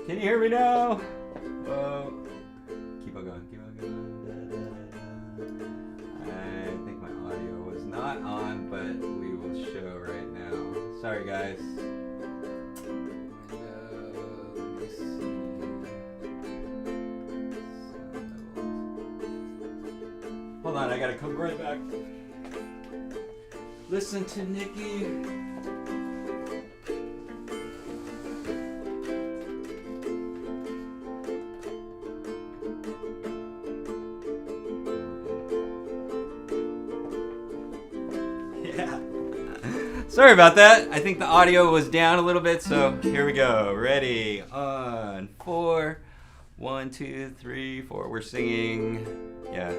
Can you hear me now? Whoa. Keep on going, keep on going. I think my audio was not on, but we will show right now. Sorry guys. Let me see. Sound levels. Hold on, I gotta come right back. Listen to Nikki. Yeah. Sorry about that. I think the audio was down a little bit, so here we go. Ready? On 4. 1, 2, 3, 4. We're singing. Yeah.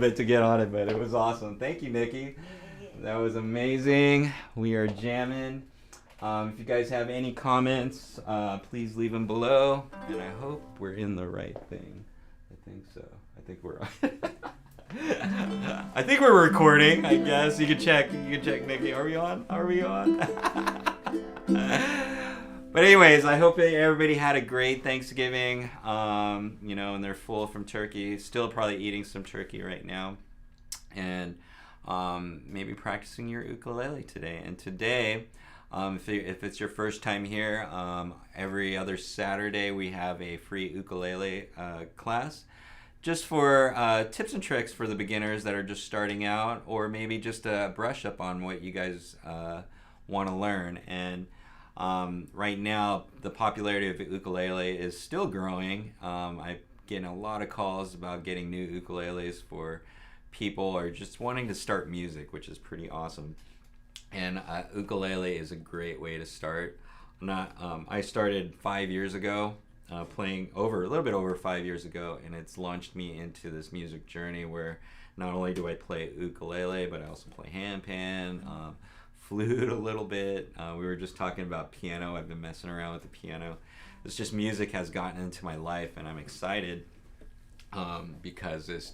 bit to get on it, but it was awesome. Thank you, Nikki. That was amazing. We are jamming. If you guys have any comments, please leave them below. And I hope we're in the right thing. I think so. I think we're I think we're recording, I guess. You can check, Nikki. Are we on? But anyways, I hope everybody had a great Thanksgiving. And they're full from turkey. Still probably eating some turkey right now. And maybe practicing your ukulele today. And today, if it's your first time here, every other Saturday we have a free ukulele class. Just for tips and tricks for the beginners that are just starting out, or maybe just a brush up on what you guys want to learn. And right now, the popularity of ukulele is still growing. I'm getting a lot of calls about getting new ukuleles for people or just wanting to start music, which is pretty awesome. And ukulele is a great way to start. I started 5 years ago. Playing a little bit over 5 years ago, and it's launched me into this music journey where not only do I play ukulele, but I also play handpan, flute a little bit. We were just talking about piano. I've been messing around with the piano. It's just music has gotten into my life, and I'm excited because it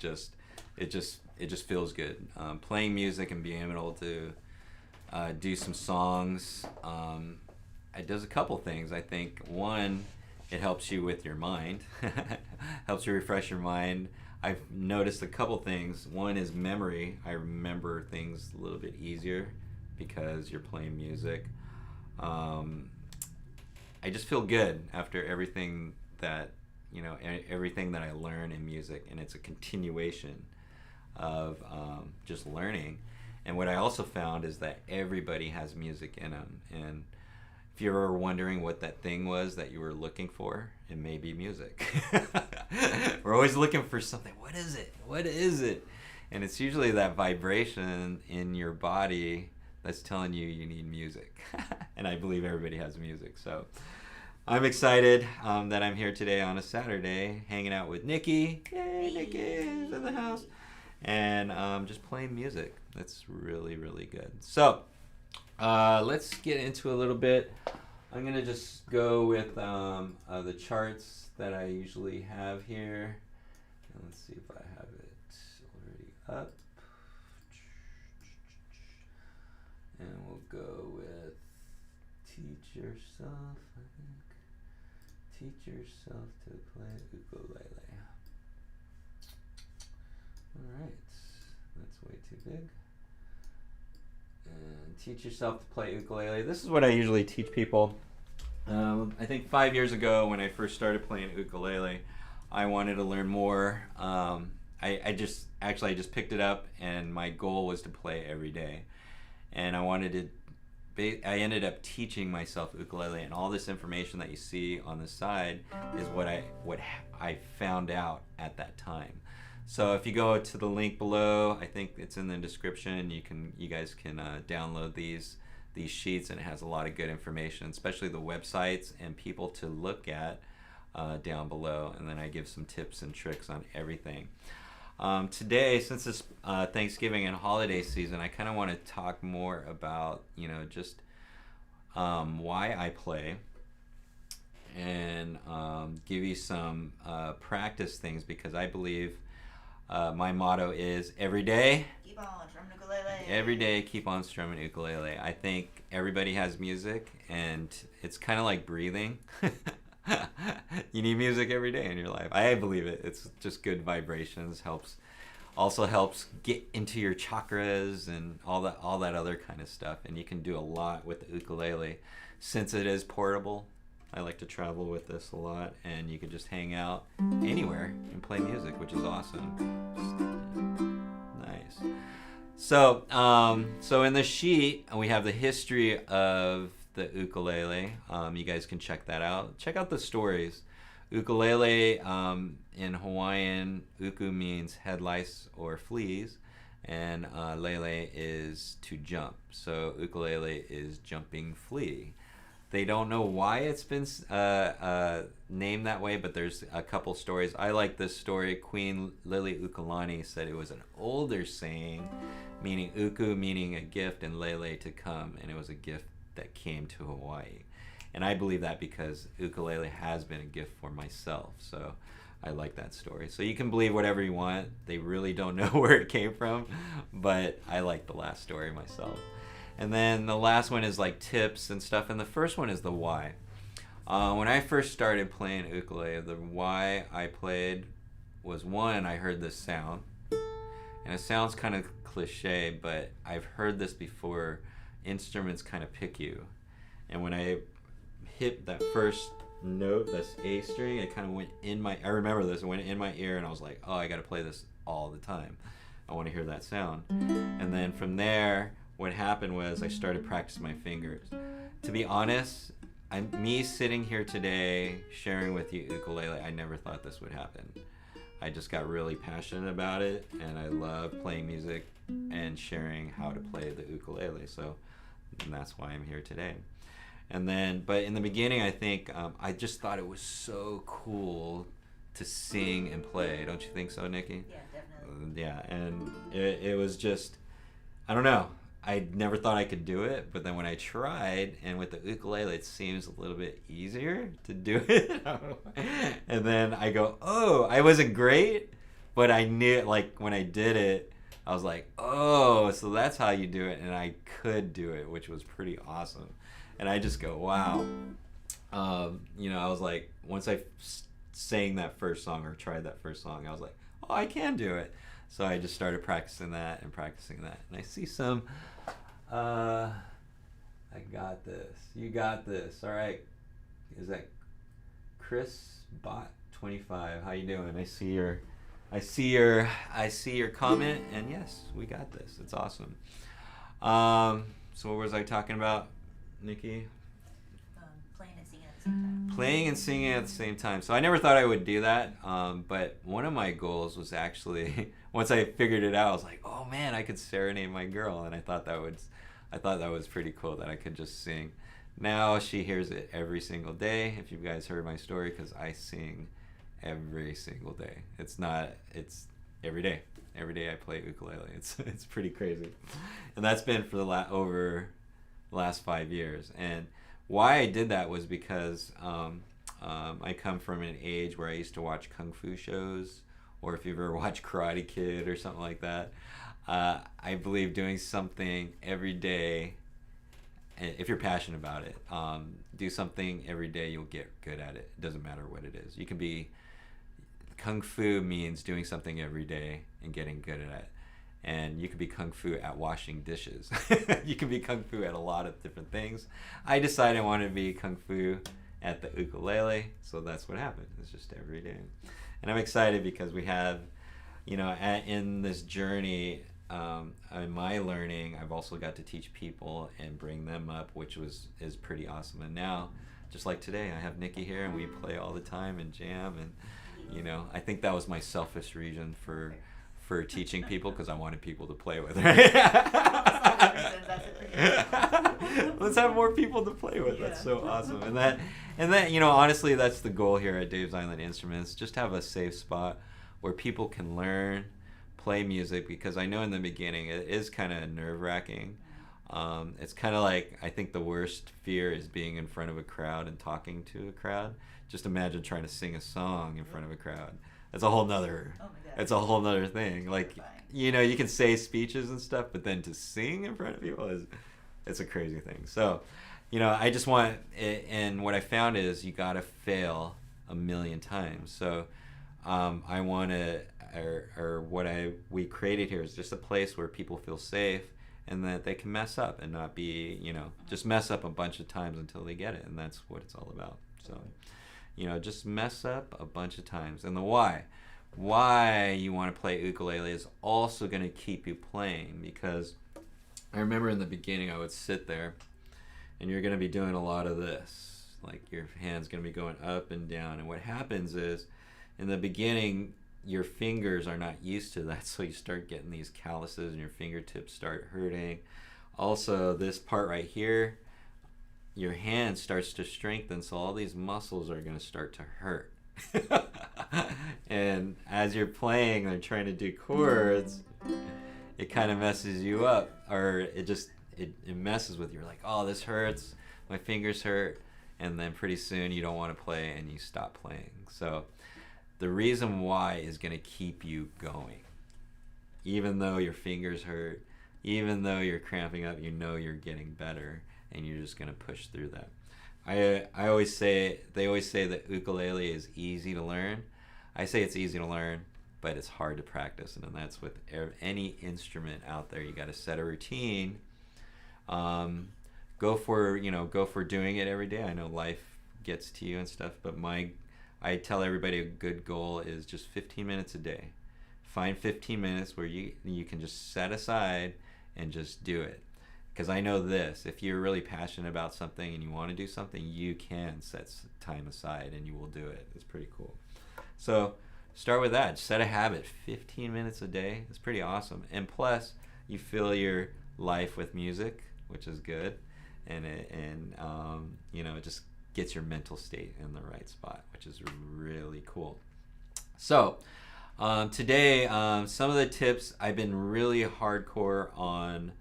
just feels good. Playing music and being able to do some songs. It does a couple things. I think one, it helps you with your mind, helps you refresh your mind. I've noticed a couple things. One is memory. I remember things a little bit easier because you're playing music. I just feel good after everything that I learn in music, and it's a continuation of just learning. And what I also found is that everybody has music in them, and if you're ever wondering what that thing was that you were looking for, it may be music. We're always looking for something. What is it? And it's usually that vibration in your body that's telling you need music. And I believe everybody has music. So I'm excited that I'm here today on a Saturday hanging out with Nikki. Yay, Nikki is in the house. And just playing music. That's really, really good. So let's get into a little bit. I'm going to just go with the charts that I usually have here. And let's see if I have it already up. And we'll go with teach yourself, I think. Teach yourself to play ukulele. Alright, that's way too big. And teach yourself to play ukulele. This is what I usually teach people. I think 5 years ago when I first started playing ukulele, I wanted to learn more. I just picked it up, and my goal was to play every day. And I ended up teaching myself ukulele, and all this information that you see on the side is what I found out at that time. So if you go to the link below, I think it's in the description. You guys can download these sheets, and it has a lot of good information, especially the websites and people to look at down below. And then I give some tips and tricks on everything. Today, since it's Thanksgiving and holiday season, I kind of want to talk more about just why I play, and give you some practice things, because I believe my motto is every day keep on strumming ukulele. Every day keep on strumming ukulele. I think everybody has music, and it's kind of like breathing. You need music every day in your life. I believe it. It's just good vibrations. Also helps get into your chakras and all that other kind of stuff. And you can do a lot with the ukulele, since it is portable. I like to travel with this a lot, and you can just hang out anywhere and play music, which is awesome. Nice. So in the sheet, we have the history of the ukulele. You guys can check that out. Check out the stories. Ukulele in Hawaiian, uku means head lice or fleas, and lele is to jump. So ukulele is jumping flea. They don't know why it's been named that way, but there's a couple stories. I like this story. Queen Liliuokalani said it was an older saying, meaning uku, meaning a gift, and lele, to come, and it was a gift that came to Hawaii. And I believe that because ukulele has been a gift for myself, so I like that story. So you can believe whatever you want. They really don't know where it came from, but I like the last story myself. And then the last one is like tips and stuff, and the first one is the why. When I first started playing ukulele, the why I played was, one, I heard this sound, and it sounds kind of cliche, but I've heard this before. Instruments kind of pick you, and when I hit that first note, that's A string, it kind of went in my, I remember this, it went in my ear, and I was like, oh, I got to play this all the time. I want to hear that sound. And then from there, what happened was I started practicing my fingers. To be honest, me sitting here today sharing with you ukulele, I never thought this would happen. I just got really passionate about it, and I love playing music and sharing how to play the ukulele. So and that's why I'm here today. And then, but in the beginning, I think I just thought it was so cool to sing and play. Don't you think so, Nikki? Yeah, definitely. Yeah, and it was just, I don't know. I never thought I could do it, but then when I tried, and with the ukulele, it seems a little bit easier to do it. And then I go, oh, I wasn't great, but I knew, like, when I did it, I was like, oh, so that's how you do it, and I could do it, which was pretty awesome. And I just go, wow. You know, I was like, once I sang that first song or tried that first song, I was like, oh, I can do it. So I just started practicing that and practicing that. And I see some, I got this. You got this. All right. Is that Chris Bot 25? How you doing? I see your comment, and yes, we got this. It's awesome. So what was I talking about, Nikki? Playing and singing at the same time. Playing and singing at the same time. So I never thought I would do that, but one of my goals was actually, once I figured it out, I was like, oh man, I could serenade my girl, and I thought that was pretty cool that I could just sing. Now she hears it every single day. If you guys heard my story, because I sing every single day. It's every day. Every day I play ukulele. It's pretty crazy, and that's been for over the last 5 years. And why I did that was because I come from an age where I used to watch kung fu shows, or if you've ever watched Karate Kid or something like that. I believe doing something every day, if you're passionate about it, do something every day, you'll get good at it. It doesn't matter what it is. You can be, kung fu means doing something every day and getting good at it. And you could be kung fu at washing dishes. You can be kung fu at a lot of different things. I decided I wanted to be kung fu at the ukulele, so that's what happened. It's just every day. And I'm excited because we have, you know, in this journey, in my learning, I've also got to teach people and bring them up, which is pretty awesome. And now, just like today, I have Nikki here, and we play all the time and jam. And you know, I think that was my selfish reason for teaching people, because I wanted people to play with. Let's have more people to play with. That's so awesome. And that, you know, honestly, that's the goal here at Dave's Island Instruments. Just have a safe spot where people can learn, play music, because I know in the beginning it is kind of nerve-wracking. It's kind of like, I think the worst fear is being in front of a crowd and talking to a crowd. Just imagine trying to sing a song in front of a crowd. That's a whole nother, it's a whole nother thing. Like, you know, you can say speeches and stuff, but then to sing in front of people it's a crazy thing. So, you know, I just want, and what I found is you gotta fail 1,000,000 times. So, I want to, or what we created here is just a place where people feel safe and that they can mess up and not be, you know, just mess up a bunch of times until they get it. And that's what it's all about. So, you know, just mess up a bunch of times. And the why you want to play ukulele is also going to keep you playing, because I remember in the beginning I would sit there and you're going to be doing a lot of this. Like your hand's going to be going up and down. And what happens is in the beginning, your fingers are not used to that, so you start getting these calluses and your fingertips start hurting. Also, this part right here, your hand starts to strengthen, so all these muscles are going to start to hurt. And as you're playing or trying to do chords, it kind of messes you up, or it messes with you. You're like, oh, this hurts, my fingers hurt, and then pretty soon you don't want to play and you stop playing. So the reason why is going to keep you going. Even though your fingers hurt, even though you're cramping up, you know you're getting better, and you're just going to push through that. They always say that ukulele is easy to learn. I say it's easy to learn, but it's hard to practice, and that's with any instrument out there. You got to set a routine. Go for doing it every day. I know life gets to you and stuff, but I tell everybody a good goal is just 15 minutes a day. Find 15 minutes where you can just set aside and just do it. Because I know this, if you're really passionate about something and you want to do something, you can set time aside and you will do it. It's pretty cool. So start with that. Set a habit. 15 minutes a day. It's pretty awesome. And plus, you fill your life with music, which is good. And it just gets your mental state in the right spot, which is really cool. So today, some of the tips, I've been really hardcore on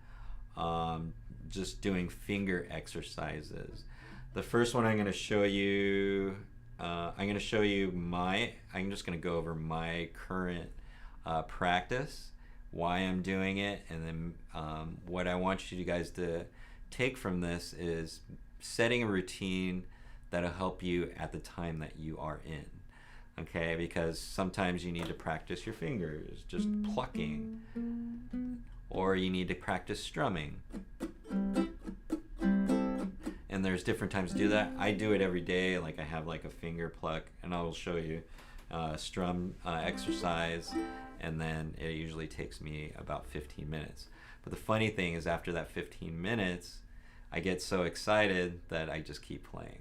just doing finger exercises. The first one I'm going to show you, I'm just going to go over my current practice, why I'm doing it, and then what I want you guys to take from this is setting a routine that'll help you at the time that you are in. Okay, because sometimes you need to practice your fingers, just plucking, or you need to practice strumming. And there's different times to do that. I do it every day, like I have like a finger pluck, and I will show you strum exercise, and then it usually takes me about 15 minutes. But the funny thing is after that 15 minutes, I get so excited that I just keep playing.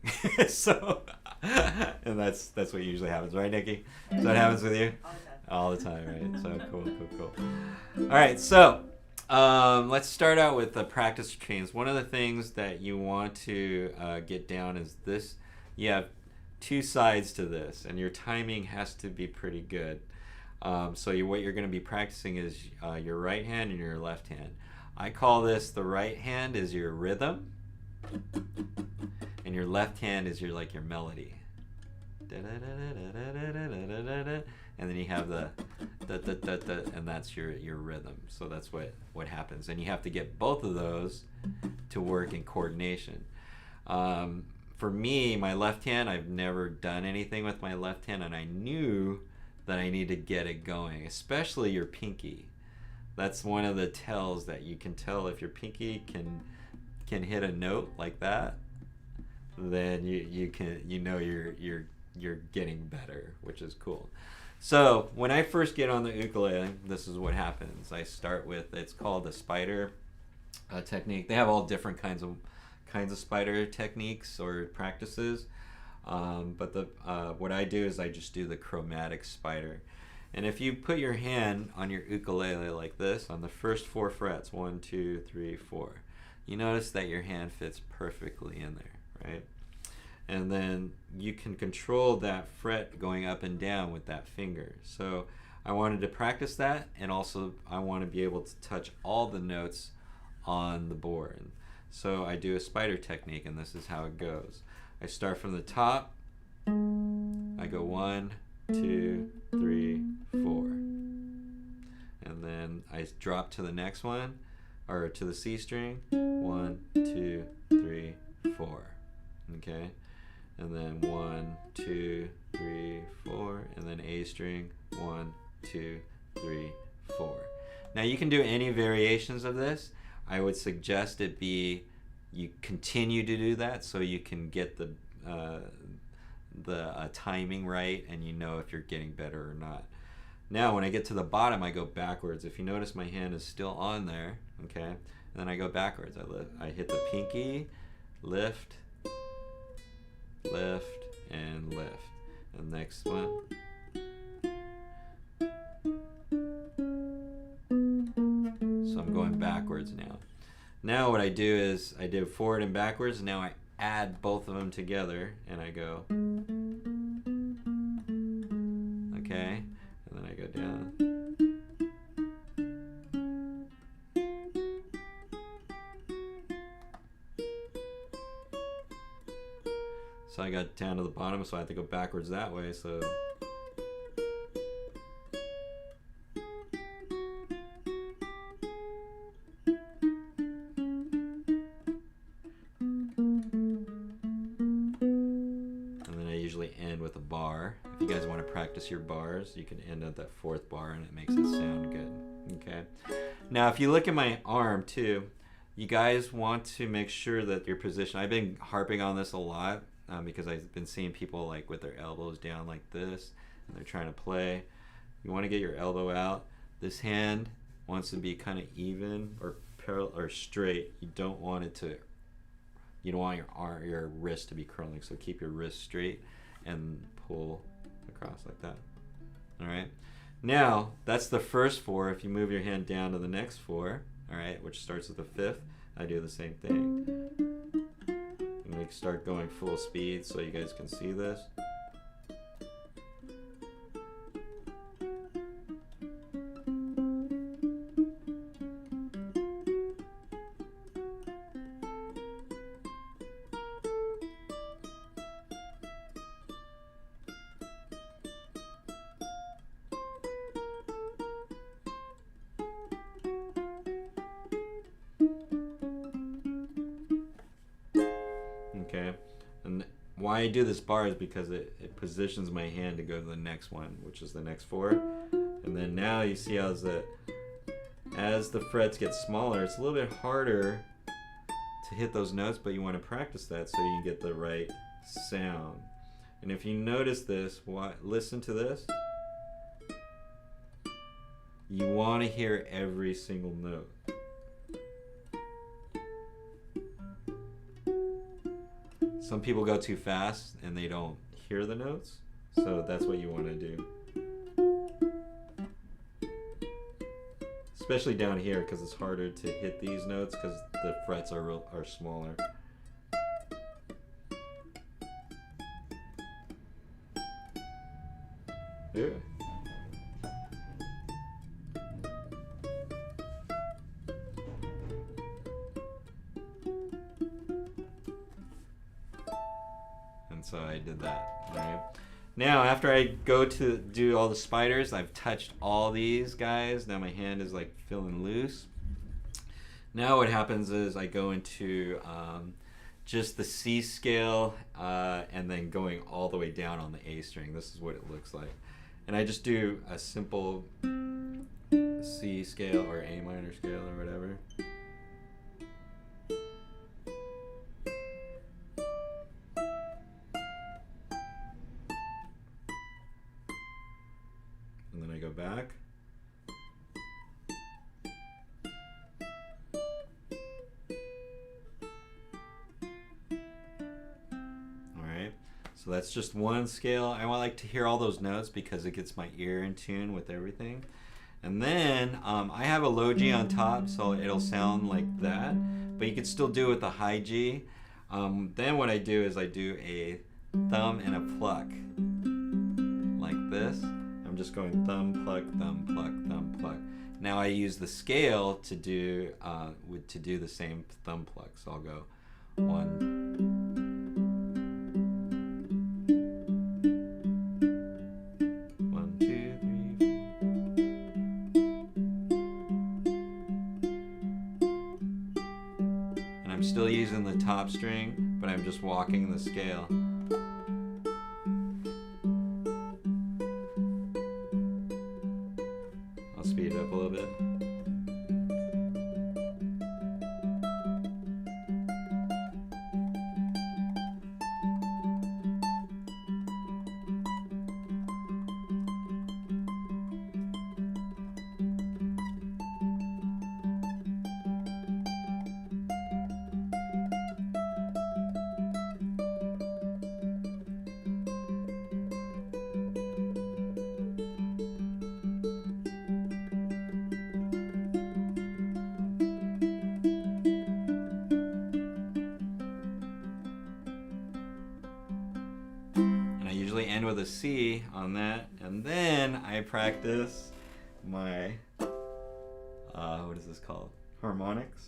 And that's what usually happens, right, Nikki? So what happens with you? All the time, right? So cool. All right, so let's start out with the practice routines. One of the things that you want to get down is this. You have two sides to this, and your timing has to be pretty good. So what you're going to be practicing is your right hand and your left hand. I call this the right hand is your rhythm, and your left hand is your melody. And then you have the and that's your rhythm. So that's what happens, and you have to get both of those to work in coordination. For me, my left hand, I've never done anything with my left hand, and I knew that I need to get it going, especially your pinky. That's one of the tells that you can tell if your pinky can hit a note like that, then you're getting better, which is cool. So when I first get on the ukulele, this is what happens. I start with, it's called the spider technique. They have all different kinds of spider techniques or practices, but what I do is I just do the chromatic spider. And if you put your hand on your ukulele like this, on the first 4 frets, 1, 2, 3, 4, you notice that your hand fits perfectly in there, right? And then you can control that fret going up and down with that finger. So I wanted to practice that, and also I want to be able to touch all the notes on the board. So I do a spider technique, and this is how it goes. I start from the top, I go 1, 2, 3, 4, and then I drop to the next one, or to the C string, 1, 2, 3, 4, okay, and then 1, 2, 3, 4, and then A string, 1, 2, 3, 4. Now you can do any variations of this. I would suggest it be you continue to do that so you can get the timing right, and you know if you're getting better or not. Now when I get to the bottom, I go backwards. If you notice, my hand is still on there, okay, and then I go backwards. I hit the pinky, lift, and lift. And next one, so I'm going backwards now. Now what I do is I do forward and backwards. Now add both of them together, and I go, okay, and then I go down. So I got down to the bottom, so I have to go backwards that way. So end with a bar. If you guys want to practice your bars, you can end at that fourth bar and it makes it sound good. Okay. Now if you look at my arm too, you guys want to make sure that your position, I've been harping on this a lot because I've been seeing people like with their elbows down like this and they're trying to play. You want to get your elbow out. This hand wants to be kind of even or parallel or straight. You don't want it to, you don't want your wrist to be curling, so keep your wrist straight and pull across like that. All right. Now that's the first four. If you move your hand down to the next four, all right, which starts with the fifth, I do the same thing. And we start going full speed so you guys can see this. Okay, and why I do this bar is because it positions my hand to go to the next one, which is the next four. And then now you see how as the frets get smaller, it's a little bit harder to hit those notes, but you want to practice that so you get the right sound. And if you notice this, listen to this. You want to hear every single note. Some people go too fast and they don't hear the notes, so that's what you want to do. Especially down here because it's harder to hit these notes because the frets are smaller. Yeah. And so I did that. Right? Now after I go to do all the spiders, I've touched all these guys. Now my hand is like feeling loose. Now what happens is I go into just the C scale and then going all the way down on the A string. This is what it looks like. And I just do a simple C scale or A minor scale or whatever. And then I go back. Alright, so that's just one scale. I like to hear all those notes because it gets my ear in tune with everything. And then I have a low G on top, so it'll sound like that, but you can still do it with a high G. Then what I do is I do a thumb and a pluck like this. I'm just going thumb, pluck, thumb, pluck, thumb, pluck. Now I use the scale to do the same thumb pluck. So I'll go 1. I'm still using the top string, but I'm just walking the scale. I'll speed it up a little bit. end with a C on that, and then I practice my what is this called? Harmonics.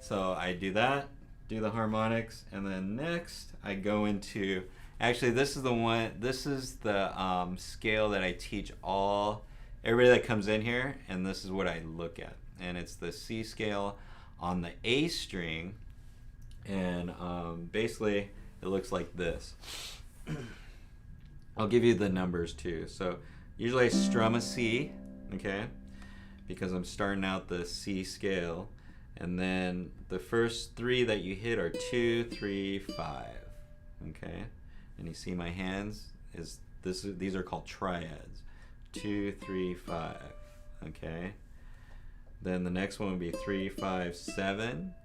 So I do that, do the harmonics, and then next I go into, actually this is the scale that I teach everybody that comes in here, and this is what I look at. And it's the C scale on the A string, and basically it looks like this. I'll give you the numbers too. So usually I strum a C, okay, because I'm starting out the C scale. And then the first three that you hit are 2, 3, 5. Okay? And you see my hands these are called triads. 2, 3, 5. Okay? Then the next one would be 3, 5, 7.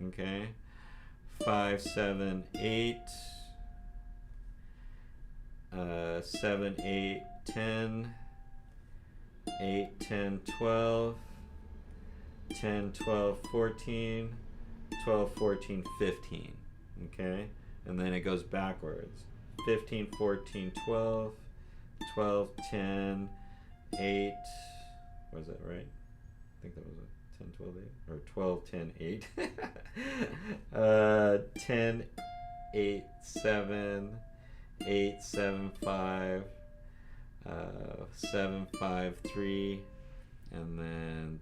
Okay? 5, 7, 8. 7, 8, 10. 8, 10, 12. 10, 12, 14, 12, 14, 15, okay? And then it goes backwards. 15, 14, 12, 12, 10, 8, was that right? I think that was a 10, 12, 8, or 12, 10, 8. 10, 8, 7, 8, 7, 5, 7, 5, 3, and then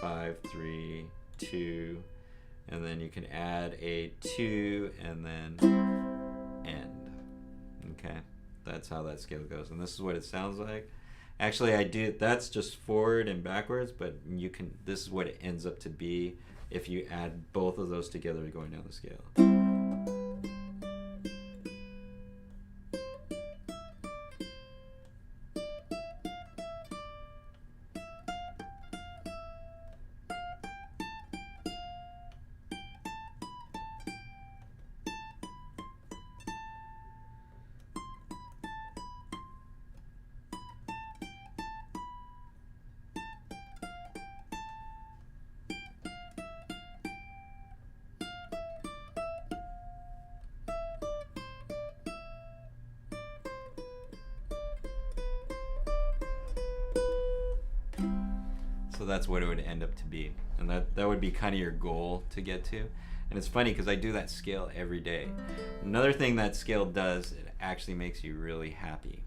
5, 3, 2, and then you can add a 2 and then end. Okay, that's how that scale goes, and this is what it sounds like. Actually, that's just forward and backwards, but this is what it ends up to be if you add both of those together going down the scale. So that's what it would end up to be, and that would be kind of your goal to get to. And it's funny because I do that scale every day. Another thing that scale does, it actually makes you really happy.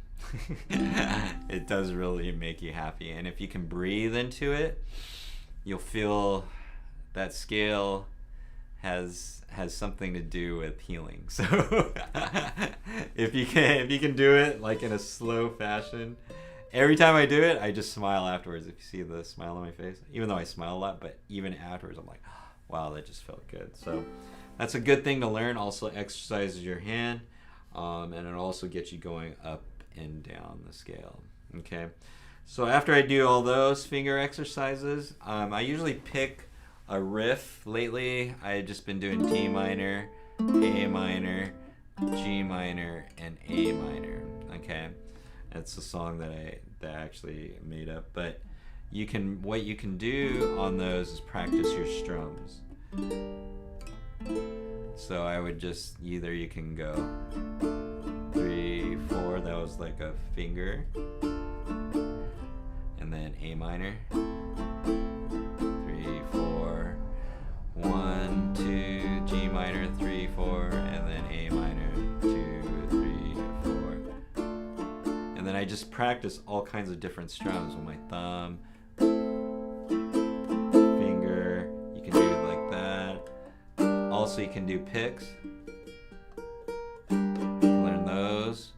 It does really make you happy, and if you can breathe into it, you'll feel that scale has something to do with healing. So if you can do it like in a slow fashion. Every time I do it, I just smile afterwards. If you see the smile on my face, even though I smile a lot, but even afterwards, I'm like, wow, that just felt good. So that's a good thing to learn. Also exercises your hand, and it also gets you going up and down the scale. Okay. So after I do all those finger exercises, I usually pick a riff. Lately, I've just been doing D minor, A minor, G minor, and A minor. Okay. It's a song that I actually made up, but what you can do on those is practice your strums. So I would just you can go 3, 4. That was like a finger, and then A minor. 3, 4. 1, 2. G minor. 3, 4, and then A minor. 2, 3, 4. And then I just practice all kinds of different strums with my thumb, finger. You can do it like that. Also, you can do picks. Learn those.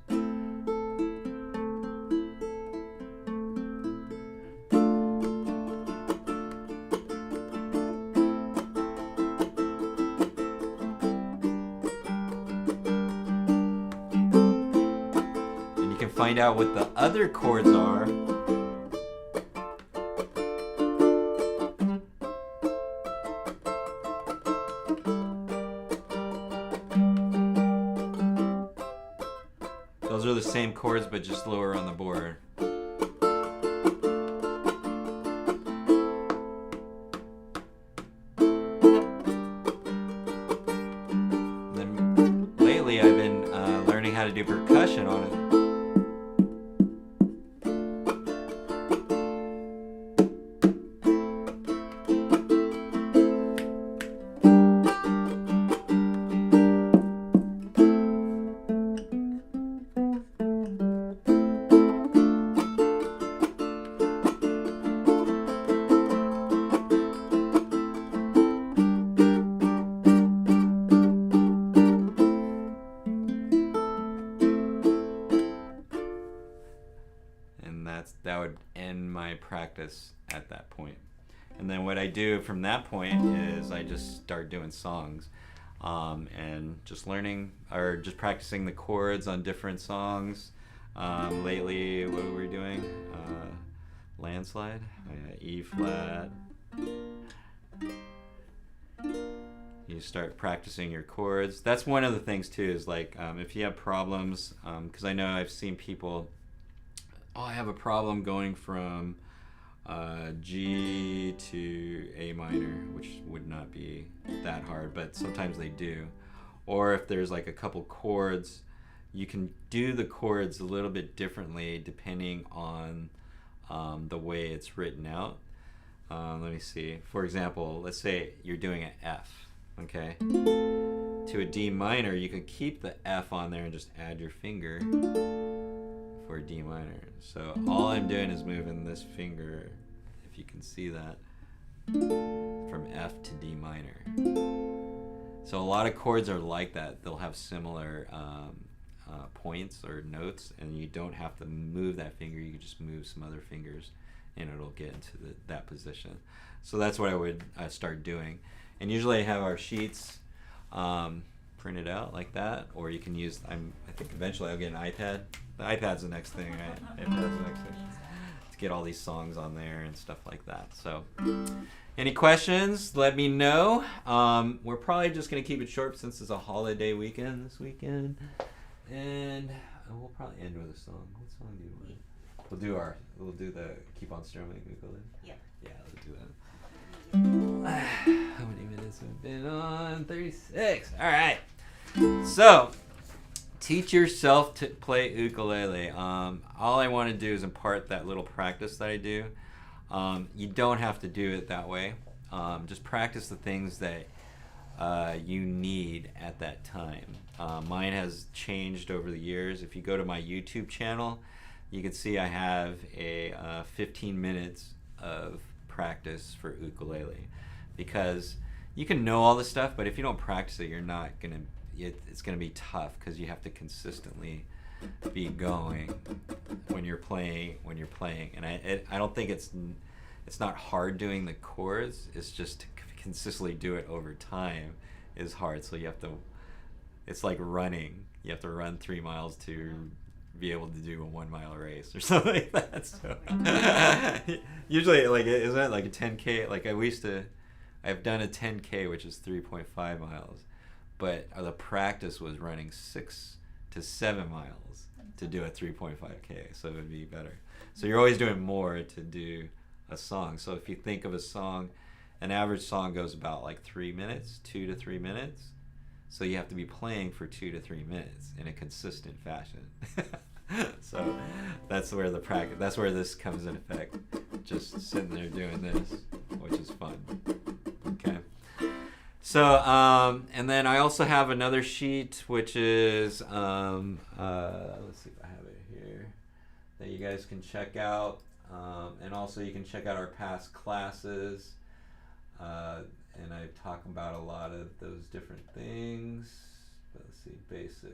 Find out what the other chords are. are the same chords, but just lower on the board. And then lately I've been learning how to do percussion on it. That would end my practice at that point. And then what I do from that point is I just start doing songs, and just learning or just practicing the chords on different songs. Lately, what were we doing? Landslide, E flat. You start practicing your chords. That's one of the things too, is like if you have problems, because I know I've seen people, I have a problem going from G to A minor, which would not be that hard, but sometimes they do. Or if there's like a couple chords, you can do the chords a little bit differently depending on the way it's written out. Let me see. For example, let's say you're doing an F, okay? To a D minor, you can keep the F on there and just add your finger for D minor. So all I'm doing is moving this finger, if you can see that, from F to D minor. So a lot of chords are like that. They'll have similar points or notes, and you don't have to move that finger. You can just move some other fingers and it'll get into that position. So that's what I would start doing. And usually I have our sheets printed out like that, or you can use, I think eventually I'll get an iPad. The iPad's the next thing, right? iPad's the next thing. To get all these songs on there and stuff like that. So any questions, let me know. We're probably just going to keep it short since it's a holiday weekend this weekend. And we'll probably end with a song. What song do you want? We'll do the Keep on Strumming ukulele. Yeah. Yeah, let's do that. How many minutes have we been on? 36. All right. So, teach yourself to play ukulele. All I want to do is impart that little practice that I do. You don't have to do it that way. Just practice the things that you need at that time. Mine has changed over the years. If you go to my YouTube channel, you can see I have a 15 minutes of practice for ukulele, because you can know all this stuff, but if you don't practice it, you're not gonna. It's gonna be tough because you have to consistently be going when you're playing. And I don't think it's not hard doing the chords. It's just to consistently do it over time is hard. So you have to. It's like running. You have to run 3 miles to be able to do a 1 mile race or something like that. So usually, like, isn't it like a 10K? Like I've done a 10K, which is 3.5 miles, but the practice was running 6 to 7 miles to do a 3.5K. So it would be better. So you're always doing more to do a song. So if you think of a song, an average song goes about like 3 minutes, 2 to 3 minutes. So you have to be playing for 2 to 3 minutes in a consistent fashion. So that's where that's where this comes in effect. Just sitting there doing this, which is fun. Okay. So and then I also have another sheet, which is let's see if I have it here, that you guys can check out, and also you can check out our past classes. And I talk about a lot of those different things. Let's see, basics.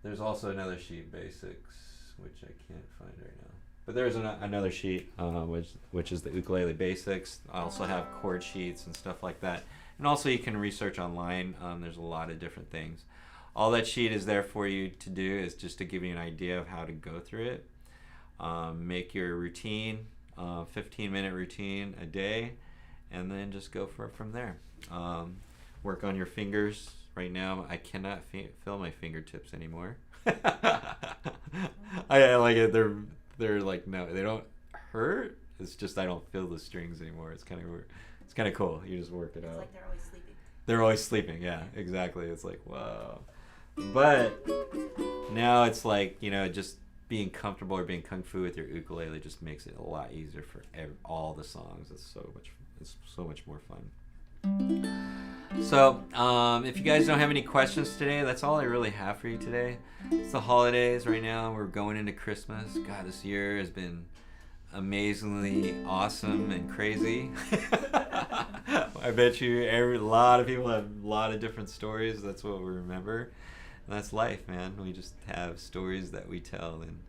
There's also another sheet, basics, which I can't find right now. But there's another sheet, which is the ukulele basics. I also have chord sheets and stuff like that. And also you can research online. There's a lot of different things. All that sheet is there for you to do is just to give you an idea of how to go through it. Make your routine, 15-minute routine a day, and then just go from there. Work on your fingers, right now I cannot feel my fingertips anymore. I like it. They're like, no, they don't hurt. It's just I don't feel the strings anymore. It's kind of weird. It's kind of cool. You just work it out. It's like they're always sleeping. They're always sleeping. Yeah, exactly. It's like, wow. But now it's like, just being comfortable or being kung fu with your ukulele just makes it a lot easier for all the songs. It's so much more fun. So, if you guys don't have any questions today, that's all I really have for you today. It's the holidays right now. We're going into Christmas. God, this year has been amazingly awesome and crazy. I bet you a lot of people have a lot of different stories. That's what we remember. And that's life, man. We just have stories that we tell, and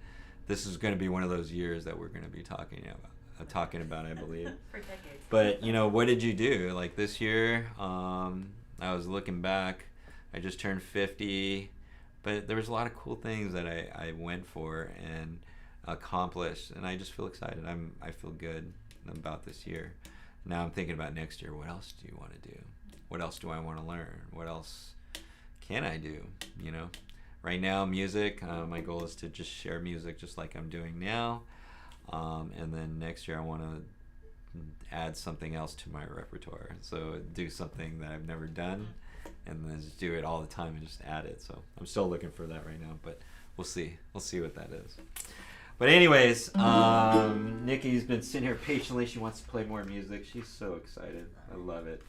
this is going to be one of those years that we're going to be talking about, I believe. For decades. But what did you do? Like this year, I was looking back. I just turned 50, but there was a lot of cool things that I went for and accomplished, and I just feel excited. I feel good about this year. Now I'm thinking about next year. What else do you want to do? What else do I want to learn? What else can I do? Right now, music. My goal is to just share music just like I'm doing now. And then next year I want to add something else to my repertoire. So do something that I've never done and then just do it all the time and just add it. So I'm still looking for that right now, but we'll see. We'll see what that is. But anyways, Nikki's been sitting here patiently. She wants to play more music. She's so excited. I love it.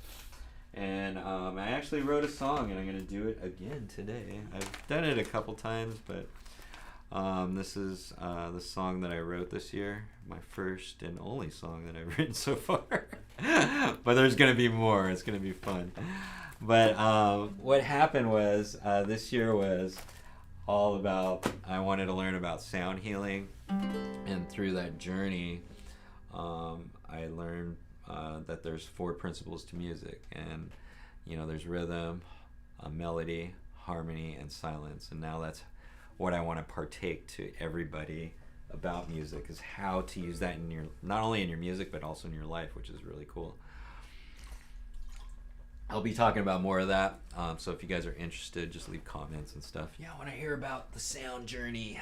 And I actually wrote a song, and I'm going to do it again today. I've done it a couple times, but this is the song that I wrote this year. My first and only song that I've written so far. But there's going to be more. It's going to be fun. But what happened was this year was all about, I wanted to learn about sound healing. And through that journey, I learned that there's 4 principles to music. And, there's rhythm, melody, harmony, and silence. And now that's what I want to partake to everybody about music, is how to use that in your, not only in your music, but also in your life, which is really cool. I'll be talking about more of that. So if you guys are interested, just leave comments and stuff. Yeah, I want to hear about the sound journey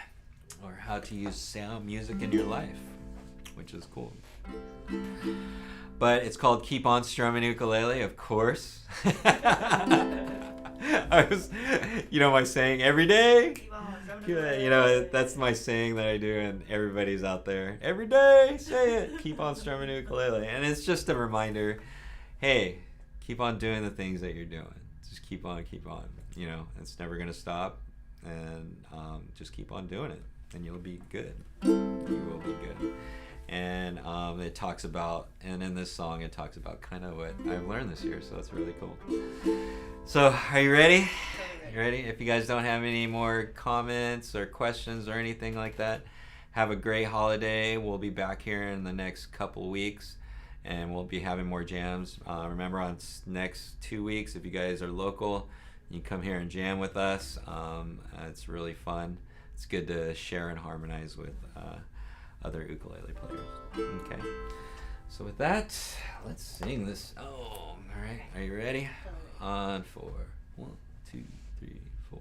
or how to use sound music in your life, which is cool. But it's called Keep On Strumming Ukulele, of course. I was, my saying every day. That's my saying that I do, and everybody's out there. Every day, say it. Keep on strumming ukulele. And it's just a reminder, hey, keep on doing the things that you're doing. Just keep on. It's never going to stop. And just keep on doing it, and you'll be good. You will be good. And it talks about, and in this song, it talks about kind of what I've learned this year, so that's really cool. So, are you ready? You ready? If you guys don't have any more comments or questions or anything like that, have a great holiday. We'll be back here in the next couple weeks, and we'll be having more jams. Remember, on next 2 weeks, if you guys are local, you can come here and jam with us. It's really fun. It's good to share and harmonize with other ukulele players. Okay. So with that, let's sing this. Oh, all right. Are you ready? On 4. 1, 2, 3, 4.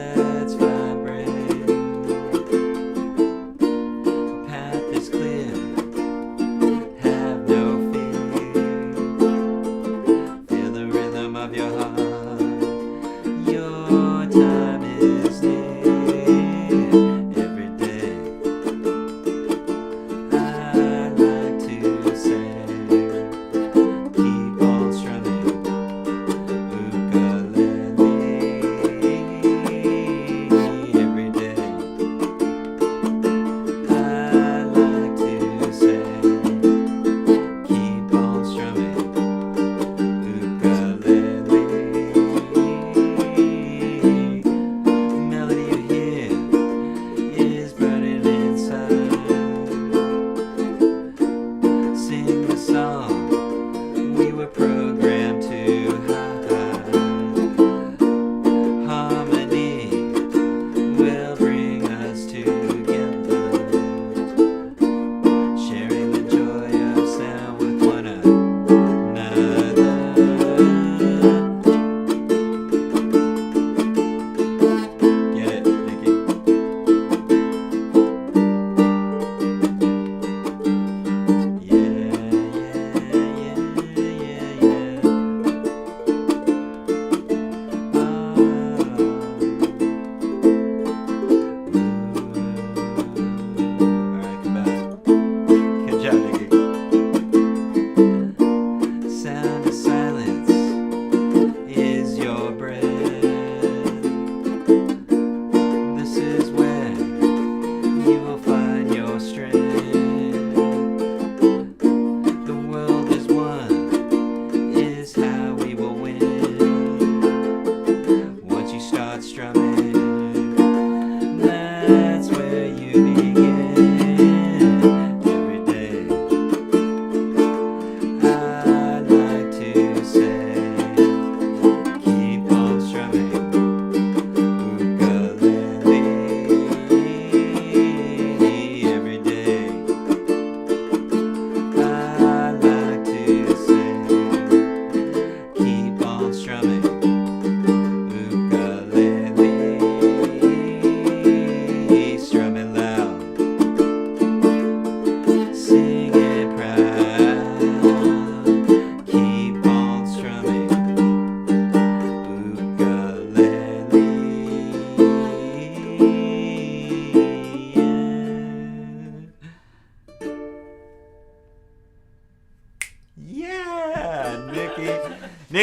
Let's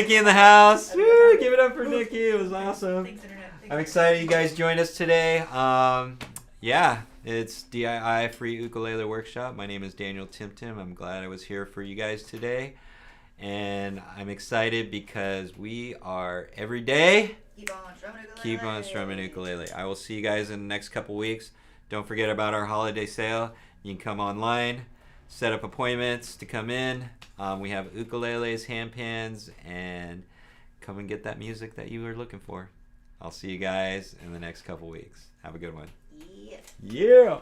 Nikki in the house. Woo, give it up for Nikki. It was awesome. Thanks, Internet. I'm excited you guys joined us today. Yeah, it's DIY Free Ukulele Workshop. My name is Daniel TimTim. I'm glad I was here for you guys today. And I'm excited because we are every day keep on strumming ukulele. I will see you guys in the next couple weeks. Don't forget about our holiday sale. You can come online, set up appointments to come in. We have ukuleles, hand pans, and come and get that music that you were looking for. I'll see you guys in the next couple weeks. Have a good one. Yeah. Yeah.